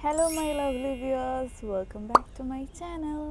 Hello my lovely viewers, welcome back to my channel.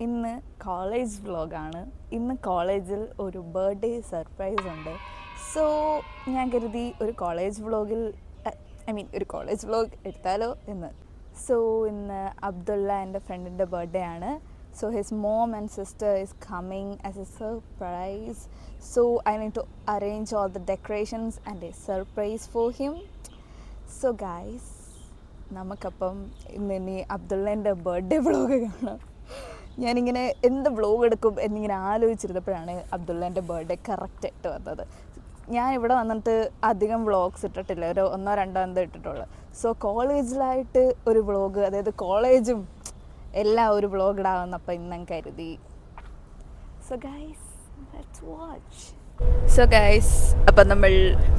ഇന്ന് college വ്ളോഗാണ്. ഇന്ന് കോളേജിൽ ഒരു ബർത്ത്ഡേ സർപ്രൈസ് ഉണ്ട്. സോ ഞാൻ കരുതി ഒരു കോളേജ് വ്ളോഗിൽ ഒരു കോളേജ് വ്ളോഗ് എടുത്താലോ എന്ന്. സോ ഇന്ന് അബ്ദുള്ള എൻ്റെ ഫ്രണ്ടിൻ്റെ ബർത്ത്ഡേ ആണ്. So his mom and sister is coming as a surprise. So I need to arrange all the decorations and a surprise for him. So guys, നമുക്കപ്പം ഇനി അബ്ദുള്ളേൻ്റെ ബർത്ത്ഡേ വ്ളോഗ് കാണാം. ഞാനിങ്ങനെ എന്ത് വ്ളോഗ് എടുക്കും എന്നിങ്ങനെ ആലോചിച്ചിരുന്നപ്പോഴാണ് അബ്ദുള്ളേൻ്റെ ബർത്ത്ഡേ കറക്റ്റായിട്ട് വന്നത്. ഞാൻ ഇവിടെ വന്നിട്ട് അധികം വ്ളോഗ്സ് ഇട്ടിട്ടില്ല, ഒരു 1-2 എന്തോ ഇട്ടിട്ടുള്ളൂ. സോ കോളേജിലായിട്ട് ഒരു വ്ളോഗ്, അതായത് കോളേജും എല്ലാം ഒരു വ്ളോഗ് ഇടാവുന്നപ്പോൾ ഇന്നും കരുതി. So guys, let's watch. So guys, അപ്പം നമ്മൾ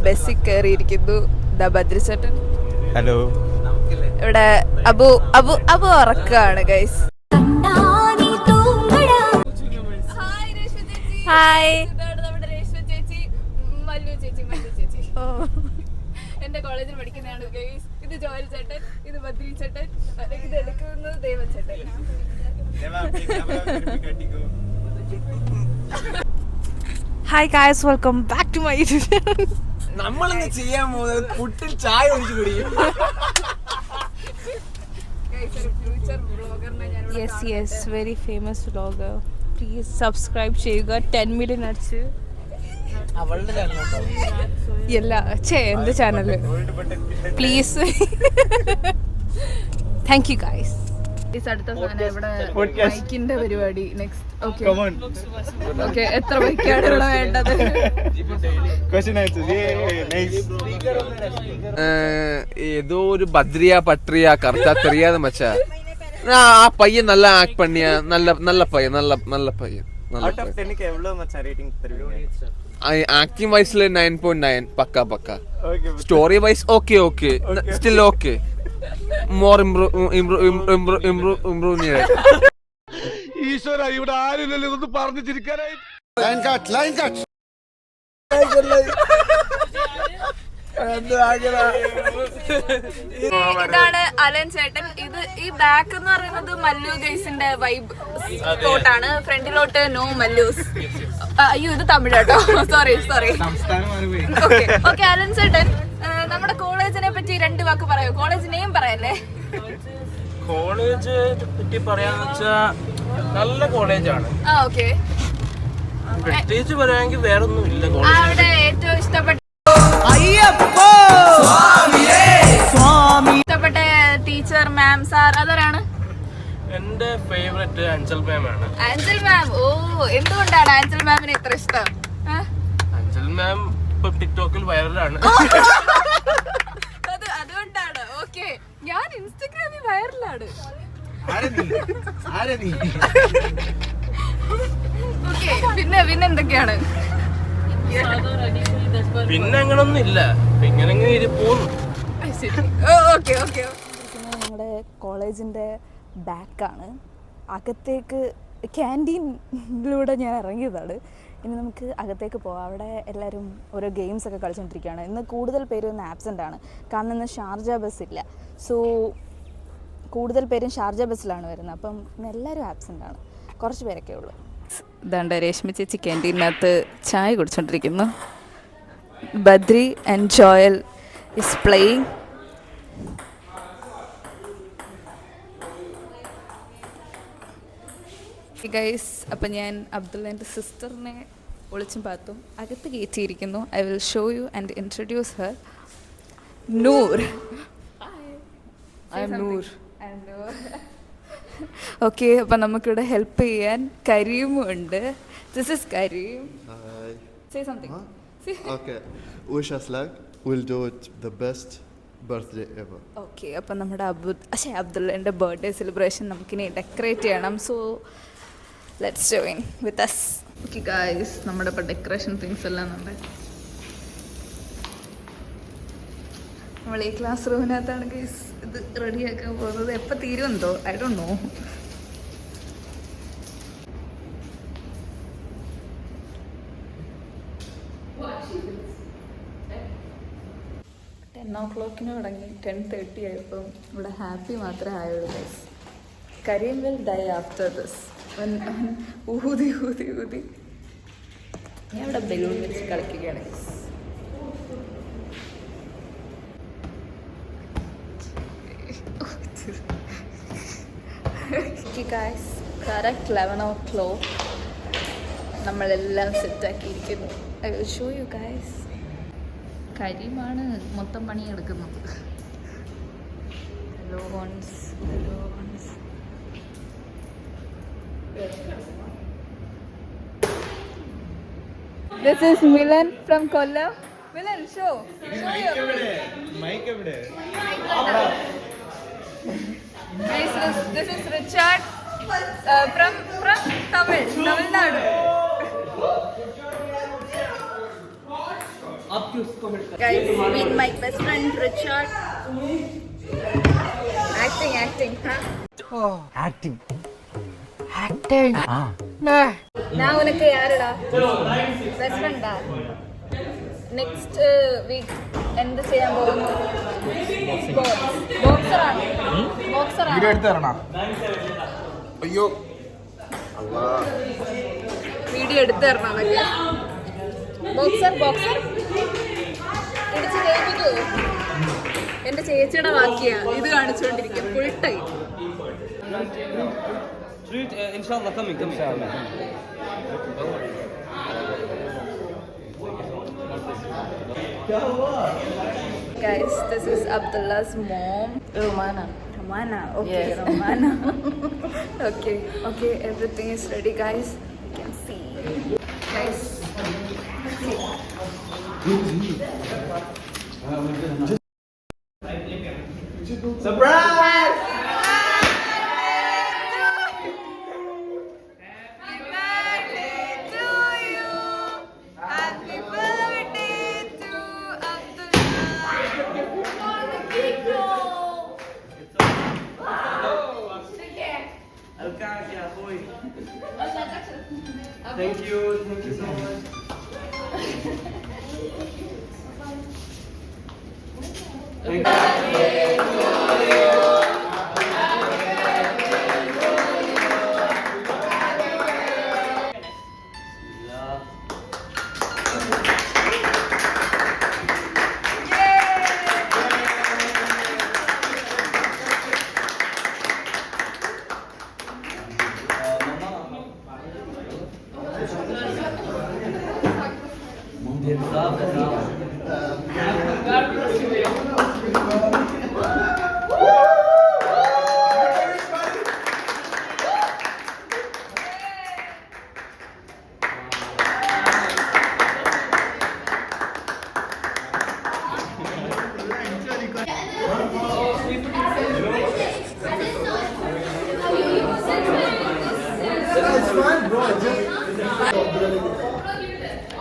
ബസ്സിൽ കയറിയിരിക്കുന്നു. ദാ ബദ്രിച്ചേട്ടൻ ഹലോ. ഇവിടെ അബു അബു അബു ഉറക്കാണ് ഗൈസ്. ഹായ്, എന്റെ കോളേജിൽ പഠിക്കുന്നതാണ് ഗൈസ്. ഇത് ജോയൽ ചേട്ടൻ, ഇത് ബദ്രി ചേട്ടൻ, ഇത് എടുക്കുന്നത് ദേവച്ചേട്ടൻ. Hi guys, welcome back to my YouTube channel. നമ്മളിന്ന് ചെയ്യാൻ പോകുന്നത് പുട്ടിൽ ചായ ഒഴിച്ച് കുടിക്കും. Yes yes, very famous vlogger. Please subscribe ചെയ്യുക. 10 മില്യൺ അടിച്ച് അവളുടെ ചാനൽ എല്ലാ എൻ്റെ channel please. Thank you guys. അടുത്ത സാധനം ഇവിടെ ബൈക്കിന്റെ പരിപാടി. നെക്സ്റ്റ് ഓക്കെ, എത്ര ബൈക്കാണ് ഇവിടെ വേണ്ടത്? ஏதோ ஒரு பத்ரியா பட்ரியா கரெக்டா தெரியாத மச்சான். ஆ பையன் நல்லா ஆக்ட் பண்ணியா, நல்ல பையன், நல்ல பையன். அவுட் ஆஃப் 10 க்கு எவ்வளவு மச்சான் ரேட்டிங் தருவீங்க? ஆக்டிங் வைஸ்ல 9.9 பக்கா. Okay. Story wise okay still okay. More improve ഈശ്വര, ഇവിടെ ആരില്ലല്ലോ ഇതൊന്ന് പറഞ്ഞു ചിരിക്കാനായി. ഇതാണ് അലൻ ചേട്ടൻ. ഇത് ഈ ബാക്ക് എന്ന് പറയുന്നത് മല്ലു ഗൈസിന്റെ വൈബ് സ്പോട്ടാണ്. ഫ്രണ്ടിലോട്ട് നോ മല്ലൂസ്. അയ്യോ, ഇത് തമിഴാട്ടോ, സോറി. ഓക്കെ അലൻ ചേട്ടൻ, നമ്മുടെ കോളേജിനെ പറ്റി 2 വാക്ക് പറയൂ. കോളേജ് നെയിം പറയല്ലേ? കോളേജ് പറ്റി പറയാന്ന് വെച്ചാ നല്ല കോളേജാണ്. ഓക്കെ, പ്രത്യേകിച്ച് പറയാമെങ്കിൽ വേറൊന്നും ഇല്ല. അവിടെ ഏറ്റവും ഇഷ്ടപ്പെട്ട ടീച്ചർ, മാം, സാർ അതാരാണ്? എന്റെ ഫേവറേറ്റ് അഞ്ചൽ മാം ആണ്. അഞ്ചൽ മാം. ഓ, എന്തുകൊണ്ടാണ് അഞ്ചൽ മാമിന് ഇത്ര ഇഷ്ടം? അഞ്ചൽ മാം ഇപ്പൊ ടിക്ടോക്കിൽ വൈറലാണ്. അതുകൊണ്ടാണ്. ഓക്കെ, ഞാൻ ഇൻസ്റ്റഗ്രാമിൽ വൈറലാണ്. ഓക്കെ, പിന്നെ എന്തൊക്കെയാണ്? പിന്നെ അങ്ങനൊന്നും ഇല്ല, ഇങ്ങനെ പോന്നു. ഞങ്ങളുടെ കോളേജിൻ്റെ ബാക്കാണ്. അകത്തേക്ക് ക്യാൻറ്റീനിലൂടെ ഞാൻ ഇറങ്ങിയതാണ്. ഇനി നമുക്ക് അകത്തേക്ക് പോകാം. അവിടെ എല്ലാവരും ഓരോ ഗെയിംസ് ഒക്കെ കളിച്ചുകൊണ്ടിരിക്കുകയാണ്. ഇന്ന് കൂടുതൽ പേരും ഇന്ന് ആബ്സെൻ്റ് ആണ്, കാരണം ഇന്ന് ഷാർജ ബസ് ഇല്ല. സോ കൂടുതൽ പേരും ഷാർജ ബസ്സിലാണ് വരുന്നത്. അപ്പം ഇന്ന് എല്ലാവരും ആബ്സെൻ്റ് ആണ്, കുറച്ച് പേരൊക്കെ ഉള്ളൂ. ഇതാണ്ട് രേഷ്മ ചേച്ചി ക്യാൻറ്റീനകത്ത് ചായ കുടിച്ചുകൊണ്ടിരിക്കുന്നു. Badri and Joel is playing. Guys, അപ്പം ഞാൻ അബ്ദുള്ളേൻ്റെ സിസ്റ്ററിനെ ഒളിച്ചും പാത്തും അകത്ത് കയറ്റിയിരിക്കുന്നു. I will show you and introduce her. Noor. I am Noor. Okay, അപ്പം നമുക്കിവിടെ ഹെൽപ്പ് ചെയ്യാൻ കരീമും ഉണ്ട്. This is Karim. Say something. Okay. Wish us luck. We'll do it the best birthday ever. Okay, അപ്പം നമ്മുടെ അബ്ദുള്ളേൻ്റെ ബർത്ത്ഡേ സെലിബ്രേഷൻ നമുക്കിനി ഡെക്കറേറ്റ് ചെയ്യണം. So let's join with us. Okay guys, നമ്മുടെ ഇപ്പോൾ ഡെക്കറേഷൻ തിങ്സ് എല്ലാം ഉണ്ട്. നമ്മൾ ഈ ക്ലാസ് റൂമിനകത്താണ് ഗൈസ് ഇത് റെഡിയാക്കാൻ പോകുന്നത്. എപ്പോൾ തീരുമെന്തോ, ഐ ഡോണ്ട് നോ. ടെൻ ഓ ക്ലോക്കിന് തുടങ്ങി 10:30 ആയപ്പോൾ ഇവിടെ ഹാപ്പി മാത്രമേ ആയുള്ളൂ guys. Karim will die after this. ഊതി ഊതി ഊതി ഞാൻ ഇവിടെ ബലൂൺ വെച്ച് കളിക്കുകയാണ് ഗൈസ്. ഗൈസ്, കറക്റ്റ് 11 o'clock നമ്മളെല്ലാം സെറ്റാക്കിയിരിക്കുന്നു. I will show you guys. കരീമാണ് മൊത്തം പണിയെടുക്കുന്നത്. Hello once, hello once. This is Milan from Kollam. Milan, show your mic evide. Guys, this is Richard from Tamil Nadu. Guys, meet my best friend Richard. Acting, huh? Acting. Now unakku yaruda best friend da. Next week എന്ത് ചെയ്യാൻ പോകുന്നു? Boxer ആണ്. Video എടുത്തു തരണോ? അയ്യോ video എടുത്തു തരണം അതൊക്കെ. ബോക്സർ ഇടിച്ച് ജയിപ്പിക്കൂ. എന്റെ ചേച്ചിയുടെ ബാക്കിയാ ഇത് കാണിച്ചുകൊണ്ടിരിക്കും full time. inshallah coming. Guys, this is Abdullah's mom, Romana. Okay, yes. Romana. Okay, everything is ready, guys. You can see. Guys, Surprise! Thank you so much.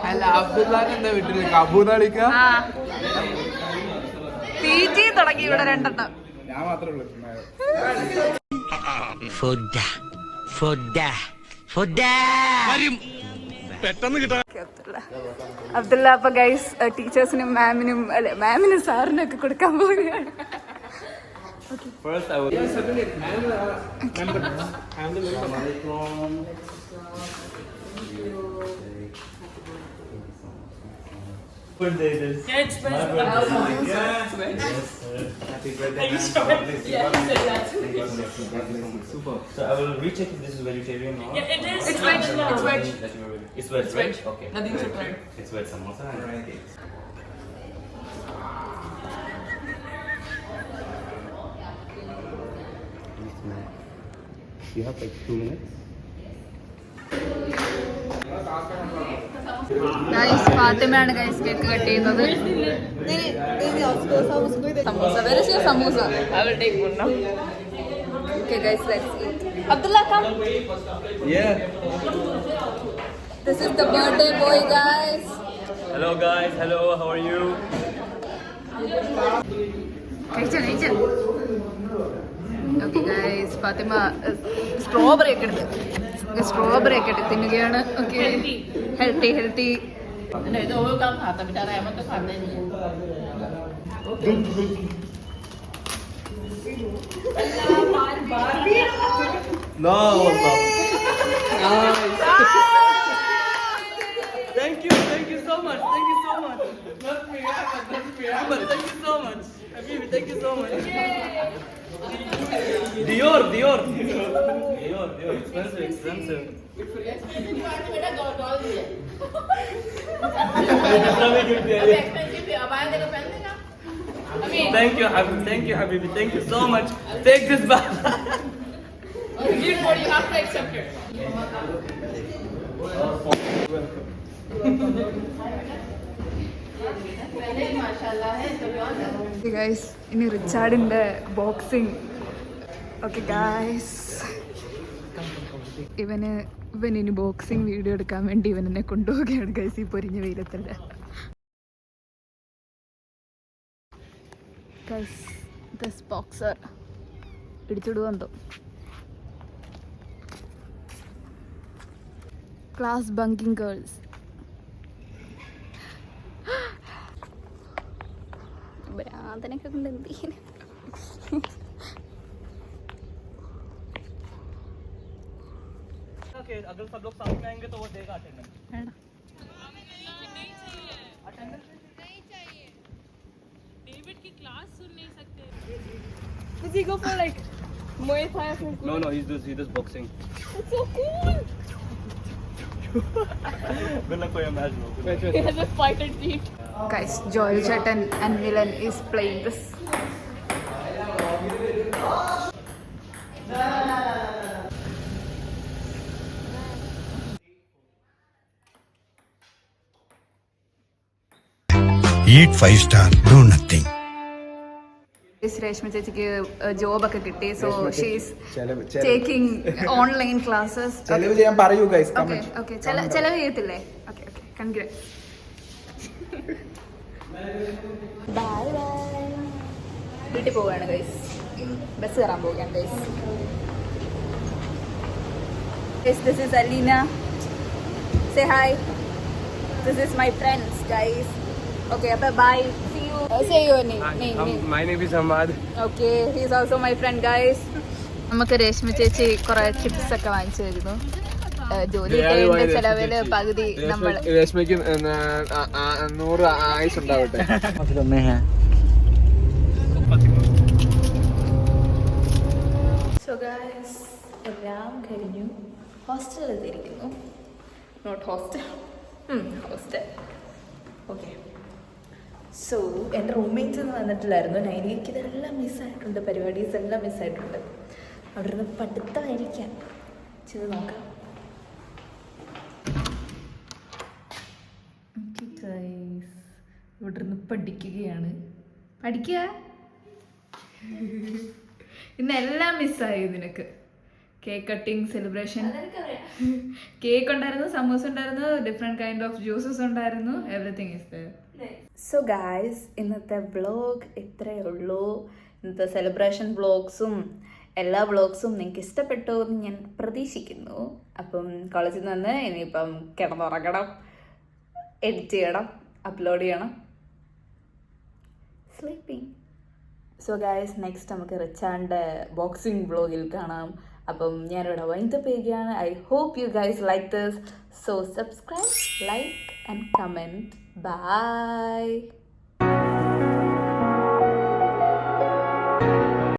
അല്ല അബ്ദുല്ലാനെ എന്താ വീട്ടിലേക്ക് അബൂദാളിക്ക PG തുടങ്ങി ഇവിടെ രണ്ടെണ്ണം. ഞാൻ മാത്രമേ ഉള്ളൂ. അബ്ദുള്ള അപ്പൊ ഗൈസ് ടീച്ചേഴ്സിനും മാമിനും അല്ലെ മാമിനും സാറിനും ഒക്കെ കൊടുക്കാൻ പോവുകയാണ്. First, I would. Yes, certainly. Birthday. Yes, happy birthday. Super. So I will recheck if this is vegetarian or. Yeah, it is. It's veg. It's veg. It's veg, right? Okay. Nothing separate. It's veg samosa and cakes. You have like 2 minutes. Guys ഫാത്തിമയാണ് guys cake cut ചെയ്യുന്നത്. Samosa very samosa. Okay guys, let's eat. Abdullah, come. Yeah. This is the birthday boy, guys. Hello guys. Hello. How are you? കഴിച്ചു. Okay guys, Fathima strawberry ഒക്കെ എടുത്ത് തിന്നുകയാണ്. Okay healthy. No. Thank you so much. Let me Ahmed, thank you so much. Habibi, thank you so much. Dior. Expensive. Thank you, Habibi. Thank you so much. Take this back. You have to accept it. Guys ഇനി റിച്ചാർഡിന്റെ boxing. Okay guys ഇവന് ഇനി boxing video എടുക്കാൻ വേണ്ടി ഇവൻ എന്നെ കൊണ്ടുപോവുകയാണ് guys ഈ പൊരിഞ്ഞ വെയിലത്തല്ല. ഗൈസ് ദിസ് ബോക്സർ ഇടിച്ചിടുവെന്തോ. Class bunking girls. ഭ്രാന്തനൊക്കെ കൊണ്ട് എന്ത് ചെയ്യാൻ. अगर सब लोग साथ में आएंगे तो वो देगा अटेंडेंस. डेविड की क्लास सुन नहीं सकते. Does he go for like Muay Thai or something? No, he does boxing. That's so cool. Good luck for your match, bro. He has a fighter seat. Guys, Joel Chetton and Milan is playing this. Eat 5-star, do nothing. Reshma ചേച്ചിക്ക് ജോബൊക്കെ കിട്ടി. So she's taking online classes. ചെലവ് ചെയ്യാൻ പറയൂ guys. Okay ചെലവ് ചെയ്യത്തില്ലേ? Okay congrats. By വീട്ടിൽ പോവുകയാണ് guys. Bus കയറാൻ പോവുകയാണ് guys. This is Alina. Say hi. This is my friends guys. Okay, bye. See you. Say your name. My name is Ahmad. Okay, he is also my friend guys. നമുക്ക് രേഷ്മ ചേച്ചി കുറെ chips ഒക്കെ വാങ്ങിച്ചു തരുന്നു. ജോലി ചെയ്തതിന്റെ ചെലവില് പകുതി നമ്മൾ. രേഷ്മയ്ക്ക് 100 ആയുസ് ഉണ്ടാവട്ടെ. So guys, എല്ലാം കഴിഞ്ഞു. ഹോസ്റ്റലിൽ എത്തിയിരിക്കുന്നു. Not hostel, hostel. Okay. So എൻ്റെ റൂംമേറ്റ്സ് ഒന്നും വന്നിട്ടില്ലായിരുന്നു. നൈനിക്ക് ഇതെല്ലാം മിസ്സായിട്ടുണ്ട്. പരിപാടീസ് എല്ലാം മിസ്സായിട്ടുണ്ട്. അവിടെ നിന്ന് പഠിത്തമായിരിക്കാം. ചെയ്ത് നോക്കാം. ഇവിടെ നിന്ന് പഠിക്കുകയാണ്. പഠിക്കുക. ഇന്നെല്ലാം മിസ്സായി നിനക്ക്. Cake cutting, celebration. കേക്ക് ഉണ്ടായിരുന്നു, സമൂസ ഉണ്ടായിരുന്നു, ഡിഫറെൻറ്റ് കൈൻഡ് ഓഫ് ജ്യൂസസ് ഉണ്ടായിരുന്നു. Everything is there. So guys, ഇന്നത്തെ വ്ളോഗ് ഇത്രയേ ഉള്ളൂ. ഇന്നത്തെ സെലിബ്രേഷൻ വ്ളോഗ്സും എല്ലാ വ്ളോഗ്സും നിങ്ങൾക്ക് ഇഷ്ടപ്പെട്ടു എന്ന് ഞാൻ പ്രതീക്ഷിക്കുന്നു. അപ്പം കോളേജിൽ നിന്ന് ഇനിയിപ്പം കിടന്നുറങ്ങണം, എഡിറ്റ് ചെയ്യണം, അപ്ലോഡ് ചെയ്യണം, സ്ലീപ്പിംഗ്. സോ ഗായ്സ്, നെക്സ്റ്റ് നമുക്ക് റിച്ചാൻ്റെ ബോക്സിംഗ് വ്ളോഗിൽ കാണാം. അപ്പം ഞാനിവിടെ വൈൻഡപ്പ് ചെയ്യുകയാണ്. I hope you guys like this. So subscribe, like and comment. Bye.